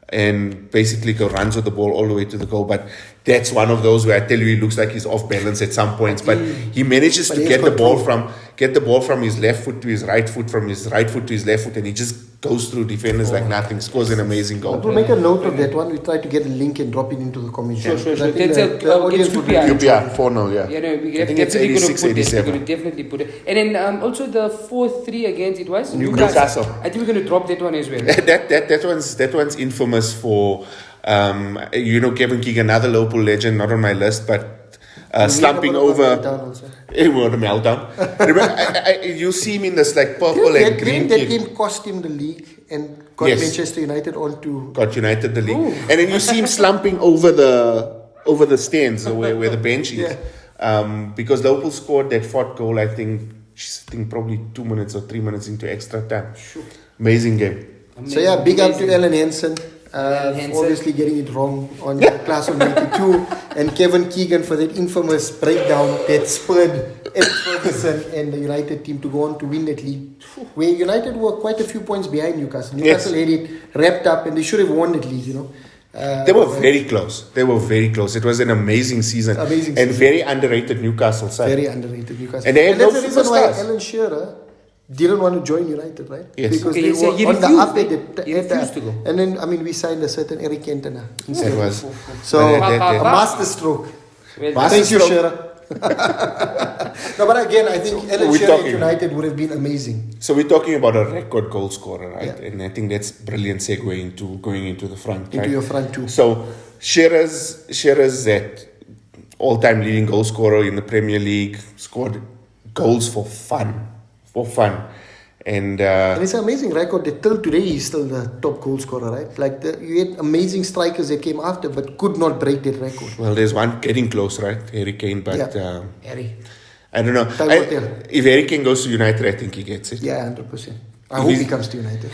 And basically runs with the ball all the way to the goal. But that's one of those where I tell you he looks like he's off balance at some points. But he manages But to he get has the ball control. from his left foot to his right foot, from his right foot to his left foot, and he just goes through defenders like nothing. Scores an amazing goal. We'll make a note of that one. We try to get a link and drop it into the comments. Sure. I think That's the audience against would QPR. really enjoy QPR it. 4-0, yeah. Yeah, no, we're I think it's definitely going to 86, put it. We're 87. going to definitely put it. And then also the 4-3 against it was Newcastle. I think we're going to drop that one as well. That one's infamous for Kevin Keegan, another Liverpool legend, not on my list, but slumping over. It was a meltdown. Remember, you see him in this like purple and green That kit. game cost him the league and got Yes. Manchester United onto. Got United the league, and then you see him slumping over the stands where the bench is, because Liverpool scored that fourth goal. I think probably 2 minutes or 3 minutes into extra time. Amazing game. So yeah, big up to Alan Henson. Hansen. obviously getting it wrong on the class of 92, and Kevin Keegan for that infamous breakdown that spurred Alex Ferguson and the United team to go on to win that league, where United were quite a few points behind Newcastle. Newcastle had it wrapped up, and they should have won that league, you know. They were very close. They were very close. It was an amazing season. And very underrated Newcastle side. Very underrated Newcastle. And they had that's no the reason why superstars. Alan Shearer didn't want to join United, right? Yes. Because Okay, they so were he on the refused, up right? at He refused to go. And then, I mean, we signed a certain Eric Cantona. It was. So, But a master stroke. Well, Thank you, stroke. Shearer. No, but again, I think Alan we're Shearer at talking- United would have been amazing. So we're talking about a record goal scorer, right? Yeah. And I think that's brilliant segue into going into the front, Into right? your front two. So Shearer's that all-time leading goal scorer in the Premier League, scored goals for fun. And And it's an amazing record that till today he's still the top goal scorer, right? Like you had amazing strikers that came after but could not break that record. well, there's one getting close, right? Harry Kane, but Yeah. Harry. I don't know. Time will tell. If Harry Kane goes to United, I think he gets it. Yeah, 100%. I If hope he he's- comes to United.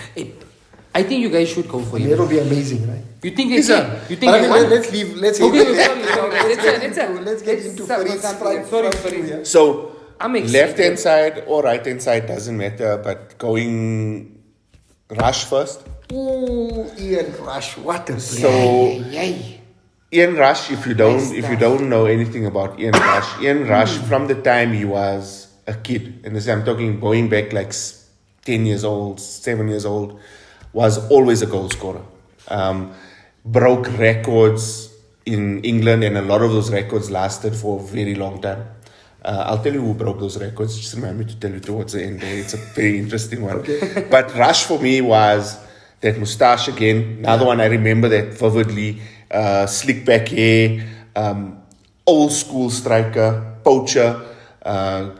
I think you guys should go for him. That will be amazing, right? You think they He's can? a- You think But I they mean, want? let's leave. Let's Okay, leave. let's Let's get into Farid's sorry, front Farid. two, yeah. So I'm excited. left-hand side or right-hand side doesn't matter, but going Rush first. Ooh, Ian Rush, what a player. So Yay. Ian Rush, if you don't know anything about Ian Rush from the time he was a kid, and this I'm talking going back like 10 years old, 7 years old, was always a goal scorer. Broke records in England, and a lot of those records lasted for a very long time. I'll tell you who broke those records. Just remind me to tell you towards the end. It's a very interesting one. But Rush for me was that moustache again. Another one I remember that vividly. Slick back hair, old school striker, poacher.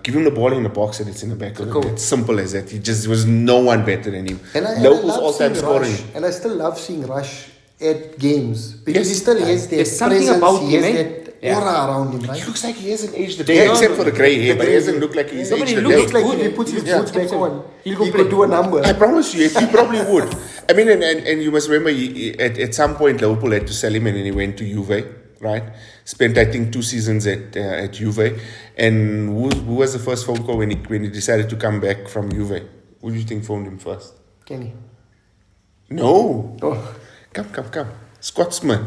Give him the ball in the box and it's in the back of the net. It's simple as that. There was no one better than him. Liverpool's love all-time seeing scoring. Rush, and I still love seeing Rush at games because Yes. he still has that There's something presence, about he has him, eh? that Yeah. aura around him, right? He looks like he hasn't aged a day, except for the grey hair, but he doesn't look like he's No, but aged he a looks day. Looks like good. if he puts his Yeah. boots back on, He'll he go could play. do a number. I promise you, he probably would. I mean, and you must remember, at some point, Liverpool had to sell him, and then he went to Juve, right? Spent, I think, 2 seasons at Juve. And who was the first phone call when he decided to come back from Juve? Who do you think phoned him first? Kenny. No. Oh. Come. Scotsman.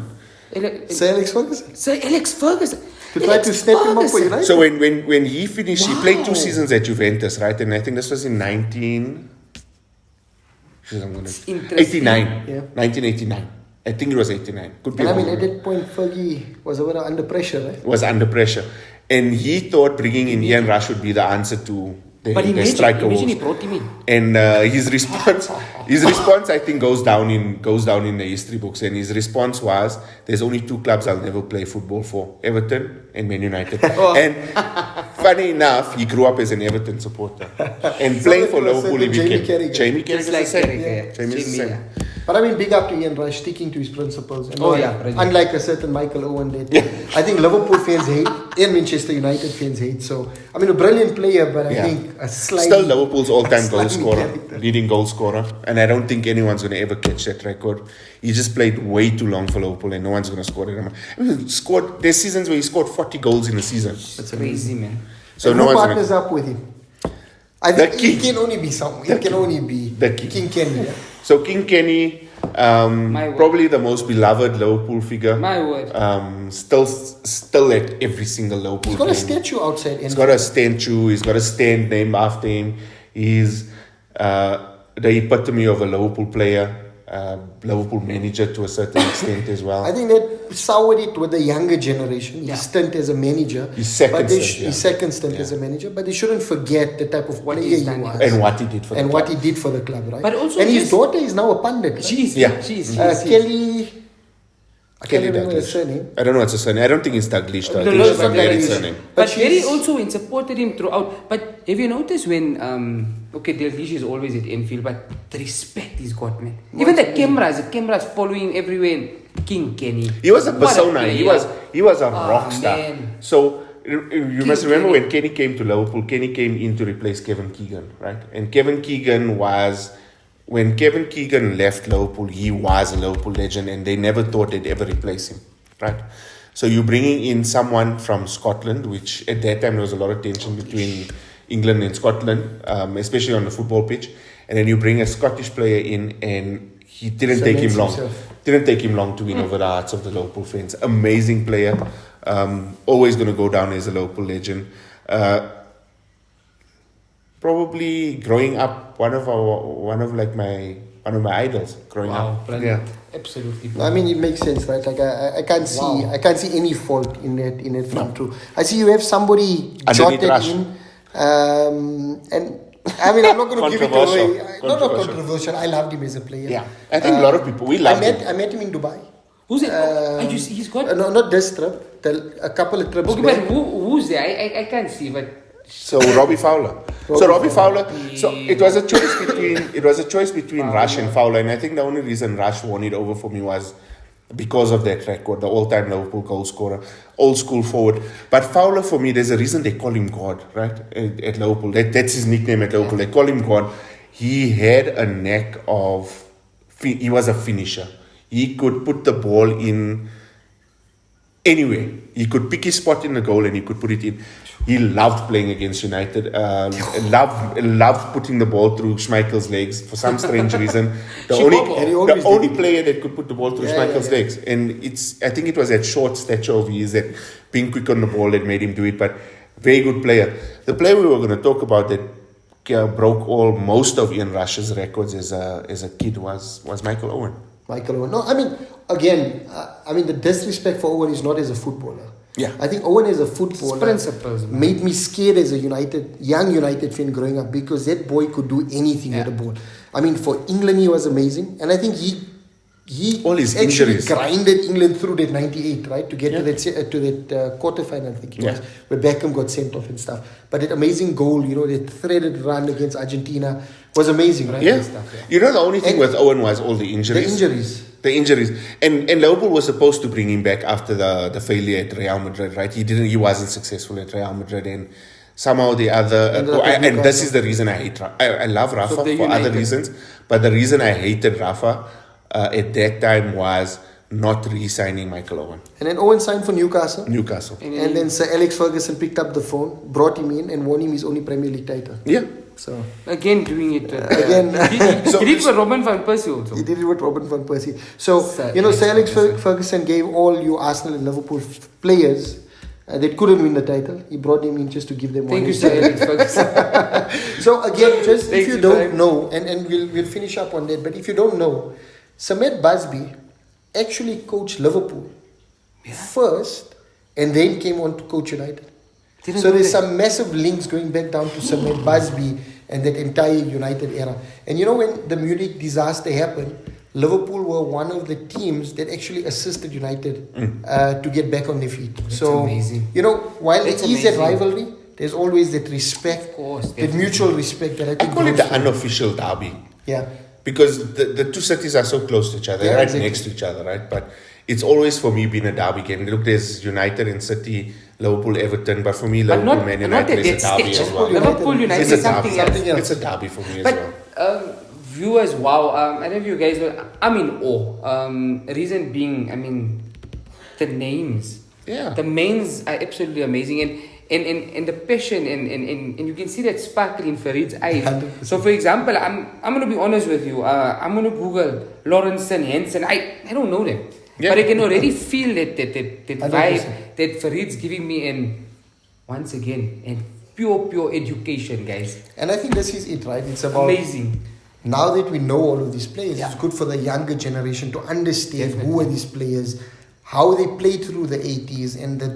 Sir Alex Ferguson. Sir Alex Ferguson. To try to snap him up for United. So when he finished, he played 2 Wow. seasons at Juventus, right? And I think this was in 89. Yeah. 1989. I think it was 89. Could be And I mean, wrong. at that point, Fergie was a little under pressure, right? Was under pressure. And he thought bringing in Ian Rush would be the answer to But the striker imagine he woes. brought him in. And his response, I think, goes down in the history books. And his response was, "There's only 2 clubs I'll never play football for: Everton and Man United." And funny enough, he grew up as an Everton supporter, and playing for like a Liverpool, he certain Jamie became Carragher. Jamie Carragher. Just like Carragher, yeah. Jamie's the Jamie, same. But I mean, big up to Ian Rush sticking to his principles. And Oh, yeah, brilliant. unlike a certain Michael Owen that I think Liverpool fans hate and Manchester United fans hate. So, I mean, a brilliant player, but I Yeah. think a slight. Still Liverpool's all-time goal slimy scorer, character. leading goal scorer, and I don't think anyone's going to ever catch that record. He just played way too long for Liverpool, and no one's going to score it. I mean, there's seasons where he scored 40 goals in a season. That's crazy, man. So and no who one's partners going to. up with him? I think The he king. can only be someone. He can only be The king. King Kenny. Yeah? So King Kenny, word. probably the most beloved Liverpool figure. My word. Still at every single Liverpool He's got a game. statue outside. He's got a statue. He's got a stand named after him. He's the epitome of a Liverpool player, Liverpool manager to a certain extent as well. I think that soured it with the younger generation. His Yeah. stint as a manager. His second but they stint, yeah. His second stint as a manager. But they shouldn't forget the type of player he's he done, was. And what he did for the and club. what he did for the club, right? But also and his just- daughter is now a pundit. Right? Jeez, Yeah. jeez. Kelly. I can't Kelly remember Douglas. her surname. I don't know what's her surname. I don't think it's Douglas. I No, think no, she's it's a not married Douglas. surname. But But Gary she's- also supported him throughout. But have you noticed when okay, Dalglish is always at Enfield, but the respect he's got, man. Even the cameras following everywhere. King Kenny. He was a What persona. He player. was a Oh, rock star. man. So you must remember Kenny. when Kenny came to Liverpool. Kenny came in to replace Kevin Keegan, right? And Kevin Keegan was when Kevin Keegan left Liverpool, he was a Liverpool legend, and they never thought they'd ever replace him, right? So you're bringing in someone from Scotland, which at that time there was a lot of tension between England and Scotland, especially on the football pitch. And then you bring a Scottish player in, and he didn't take him long. Didn't take him long to win over the hearts of the Liverpool fans. Amazing player, always going to go down as a Liverpool legend. Probably growing up, one of my idols growing up. Brilliant. Absolutely. I mean, it makes sense, right? Like I can't see any fault in it from true. I see you have somebody jotted in, and I mean, I'm not going to give it away. Not controversial. I loved him as a player. Yeah, I think a lot of people loved him. I met him in Dubai. Who's it? He's got no, not this trip. A couple of trips. Okay, but who's there? I can't see, but. So Robbie Fowler. So it was a choice between Rush and Fowler, and I think the only reason Rush won it over for me was because of that record, the all-time Liverpool goal scorer, old school forward. But Fowler, for me, there's a reason they call him God, right? At Liverpool, that's his nickname at Liverpool. They call him God. He had a knack of. He was a finisher. He could put the ball in anywhere. He could pick his spot in the goal and he could put it in. He loved playing against United. Loved putting the ball through Schmeichel's legs for some strange reason. The only player that could put the ball through Schmeichel's legs. And I think it was that short stature of his, that being quick on the ball, that made him do it. But very good player. The player we were going to talk about that broke most of Ian Rush's records as a kid was Michael Owen. No, I mean, again, the disrespect for Owen is not as a footballer. Yeah. I think Owen as a footballer principles, made me scared as a young United fan growing up, because that boy could do anything with the ball. I mean, for England, he was amazing. And I think he all his actually injuries grinded England through that 98, right? To get to that quarterfinal, I think it was, where Beckham got sent off and stuff. But that amazing goal, that threaded run against Argentina was amazing, right? Yeah. And stuff, the only thing with Owen was all the injuries. The injuries. And Liverpool was supposed to bring him back after the failure at Real Madrid, right? He wasn't successful at Real Madrid, and somehow the other... and this is the reason I hate Rafa. I love Rafa for other reasons, but the reason I hated Rafa at that time was not re-signing Michael Owen. And then Owen signed for Newcastle. And then Sir Alex Ferguson picked up the phone, brought him in, and won him his only Premier League title. Yeah. So again, doing it again. He did with Robin van Persie also. He did it with Robin van Persie. So Sir Alex Ferguson gave all you Arsenal and Liverpool players that couldn't win the title. He brought him in just to give them one. Thank you, Sir Alex Ferguson. So again, just if you don't know, and we'll finish up on that. But if you don't know, Sir Matt Busby actually coached Liverpool first, and then came on to coach United. So there's some massive links going back down to Sir Matt Busby and that entire United era. And when the Munich disaster happened, Liverpool were one of the teams that actually assisted United to get back on their feet. That's amazing. While there is that rivalry, there's always that respect, that mutual respect that I think... I call it the unofficial derby. Yeah. Because the two cities are so close to each other, right next to each other, right? But it's always, for me, been a derby game. Look, there's United and City, Liverpool, Everton, but for me, Liverpool, Man United is a derby as well. Liverpool United is something else. It's a derby for me as well. But viewers, wow, I don't know if you guys know, I'm in awe. Reason being, the names. Yeah. The names are absolutely amazing. And the passion and you can see that sparkle in Farid's eyes. 100%. So for example, I'm going to be honest with you. I'm going to Google Lawrenson, Henson. I don't know them. Yeah. But I can already feel that vibe that Farid's giving me, and once again, and pure education, guys. And I think this is it, right? It's about amazing. Now that we know all of these players, it's good for the younger generation to understand who are these players, how they played through the 80s, and the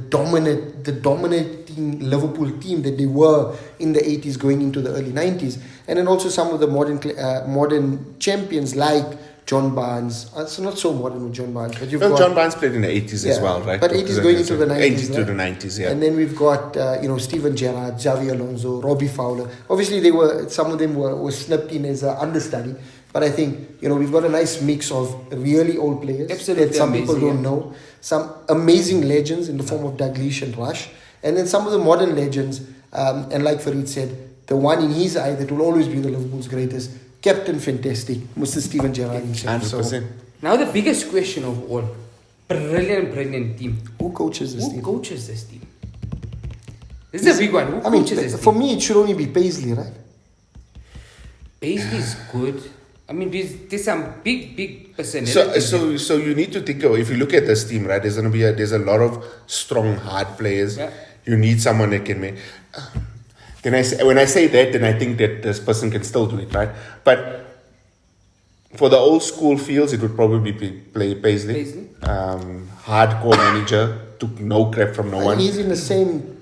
dominating Liverpool team that they were in the 80s going into the early 90s. And then also some of the modern champions like John Barnes. It's not so modern with John Barnes, but John Barnes played in the 80s as well, right? But 80s going into the 90s. 80 to the 90s, yeah. And then we've got Steven Gerrard, Xavi Alonso, Robbie Fowler. Obviously, some of them were snipped in as an understudy. But I think we've got a nice mix of really old players that some people don't know, some amazing legends in the form of Dalglish and Rush, and then some of the modern legends. And like Farid said, the one in his eye that will always be the Liverpool's greatest, Captain fantastic, Mr. Steven Gerrard himself. 100%. Now the biggest question of all. Brilliant team. Who coaches this Who team? coaches this team? This is a big one. Who I mean, coaches this for team? me, it should only be Paisley, right? Paisley is good. I mean, there's some big personalities. So you need to think of, if you look at this team, right? There's a lot of strong, hard players. Yeah. You need someone that can make. When I say that, then I think that this person can still do it, right? But for the old school fields, it would probably be Paisley. Hardcore manager, took no crap from no one. He's in the same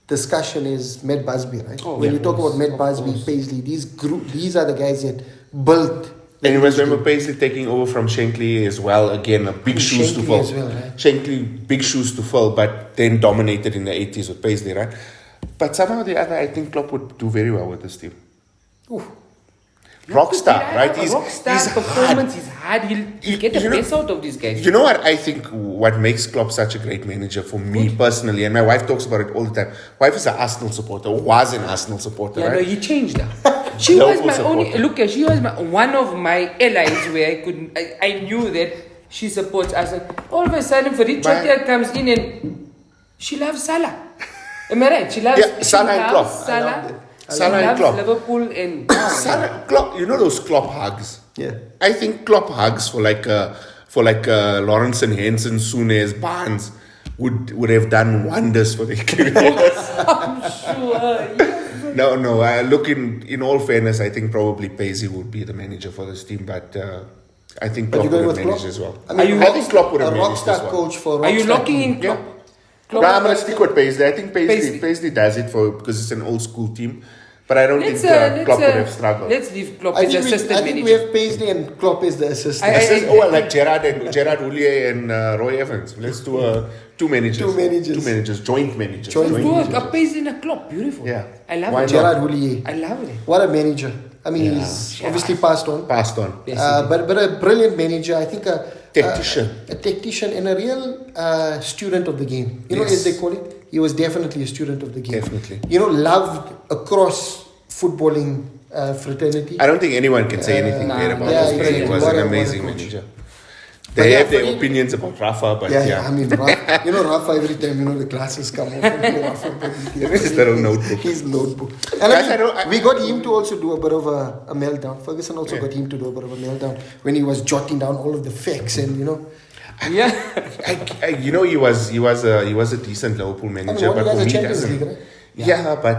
discussion as Matt Busby, right? Oh, when yeah, you talk about Matt of Busby, course. Paisley, these are the guys that built. And you must remember Paisley taking over from Shankly as well. Again, big shoes to Shankly fill. as well, right? Shankly, big shoes to fill, but then dominated in the 80s with Paisley, right? But somehow or the other, I think Klopp would do very well with this team. Ooh. Rockstar, right? He's performance is hard. He'll get the best out of these guys. You know what I think what makes Klopp such a great manager for me personally, and my wife talks about it all the time. Wife is an Arsenal supporter, was an Arsenal supporter, Yeah, right? no, he changed her. She was Liverpool my only supporter. look. She was one of my allies where I knew that she supports Arsenal. All of a sudden, Farid Chotia comes in and she loves Salah. Am I right? She loves Salah and Klopp. Salah. Salah and loves Klopp. Liverpool and Salah, Klopp, you know those Klopp hugs? Yeah. I think Klopp hugs for like Lawrence and Henson, Souness, Barnes would have done wonders for the careers. I'm sure. Yes. No. Look, in all fairness, I think probably Paisley would be the manager for this team, but I think But Klopp you're going would with have managed Klopp? as well. I mean, I think Klopp would a have managed as rockstar well. coach for. Are you rockstar locking team. in Klopp? Yeah. Klopp? No, I'm going to stick with Paisley. I think Paisley. Paisley does it because it's an old school team. But I don't Let's think Klopp would have struggled. let's leave Klopp I as think, assistant I think we manager. have Paisley and Klopp as the assistant. Like Gerard Houllier and Roy Evans. Let's do two managers. Two managers. Joint managers. Joint Good managers. work. A Paisley and a Klopp. Beautiful. Yeah. I love Why it. not? Gerard Houllier. I love it. What a manager. I mean, Yeah. he's obviously passed on. Passed on. Yes, But a brilliant manager. I think a Tactician. a tactician and a real student of the game. You know, Yes. as they call it, he was definitely a student of the game. Definitely. You know, loved across footballing fraternity. I don't think anyone can say anything nah, bad about yeah, this man. He exactly. was What an a amazing coach. manager. But They yeah, have their for him- opinions about Rafa, but yeah. I mean, Rafa, you know, Rafa, every time, you know, the glasses come off. His little notebook. His notebook. And Guys, I mean, I we got him to also do a bit of a meltdown. Ferguson also got him to do a bit of a meltdown when he was jotting down all of the facts and, you know. Yeah. You know, he was a decent Liverpool manager, won but you guys for a me, Champions doesn't. League, right? Yeah, but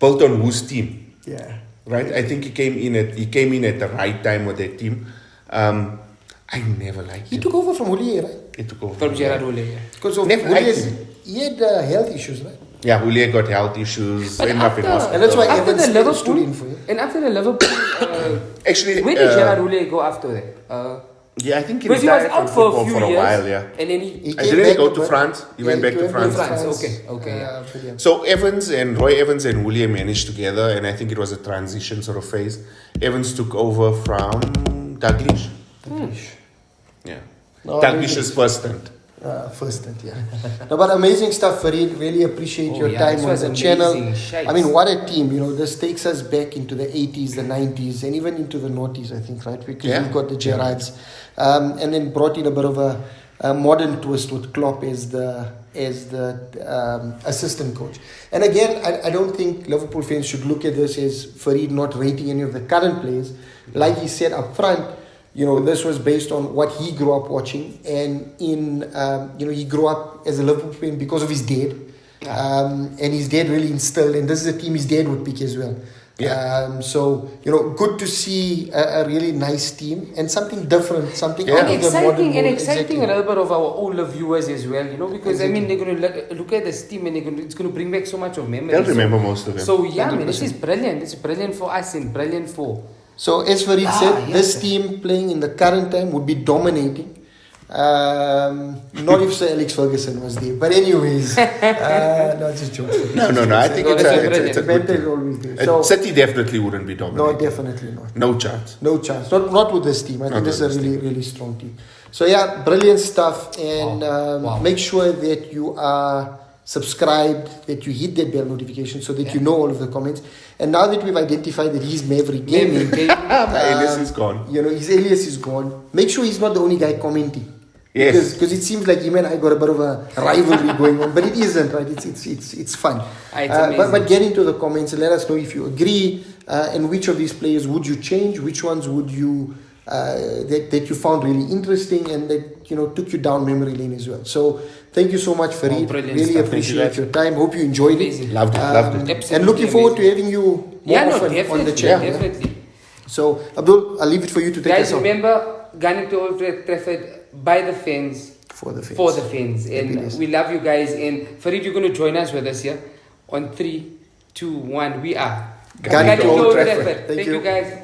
built on whose team? Yeah. Right? I think he came in at the right time with that team. I never liked He him. took over from Houllier, right? He took over. From Gerard Houllier. Yeah. Because of Never liked Houlier's, him. he had health issues, right? Yeah, Houllier got health issues, But ended up in after- hospital. And that's why After Evans the stood in for Liverpool, him. and after the Liverpool, Actually, where did Gerard Houllier go after that? yeah, I think he Because he was retired out from for a football few for a years, while, yeah. and then he He And came didn't he back go to to Bra- France? He went back to went France. France. Okay, yeah. brilliant. So Roy Evans and Houllier managed together, and I think it was a transition sort of phase. Evans took over from Dalglish. Yeah. No, Dalglish's first stint. First stint, yeah. No, but amazing stuff, Farid. Really appreciate Oh, your yeah, time this on was the amazing. channel. Shite. I mean, what a team. You know, this takes us back into the 80s, the 90s, and even into the noughties, I think, right? Because Yeah. we've got the Gerrards. And then brought in a bit of a modern twist with Klopp as the assistant coach. And again, I don't think Liverpool fans should look at this as Farid not rating any of the current players. Like he said up front, you know, this was based on what he grew up watching, and he grew up as a Liverpool fan because of his dad, and his dad really instilled, and this is a team his dad would pick as well. Yeah. So you know, good to see a really nice team and something different, something Yeah. out of And the modern exciting, world. a Exactly. little bit of our older viewers as well, you know, because I mean they're going to look at this team and it's going to bring back so much of memories. They'll remember most of them. So yeah, man, this is brilliant. It's brilliant for us and brilliant for. So as Farid said, yeah. this team playing in the current time would be dominating. Not if Sir Alex Ferguson was there. But anyways, no, just joking. No. I think No, it's this is a good Better is team. always there. So, City definitely wouldn't be no, dominating. definitely not. No chance. No chance. Not with this team. I think Not this is with a really, really strong team. So yeah, brilliant stuff. And Wow. make sure that you are subscribed, that you hit that bell notification so that you know all of the comments. And now that we've identified that he's Maverick Gaming, My alias is gone. you know, his alias is gone. Make sure he's not the only guy commenting. Yes. Because it seems like him and I got a bit of a rivalry going on, but it isn't, right? It's fun. But get into the comments and let us know if you agree, and which of these players would you change, which ones would you that you found really interesting and that took you down memory lane as well. So thank you so much, Faried. Really appreciate your time. Hope you enjoyed it. Loved it. And looking forward to having you more often on the channel. Definitely. So Abdul, I'll leave it for you to take us Guys, on. remember, going to Old Trafford by the fans. For the fans. For the fans. And we love you guys. And Faried, you're going to join us with us here on 3, 2, 1. We are Gunning to Old Trafford. Thank you guys.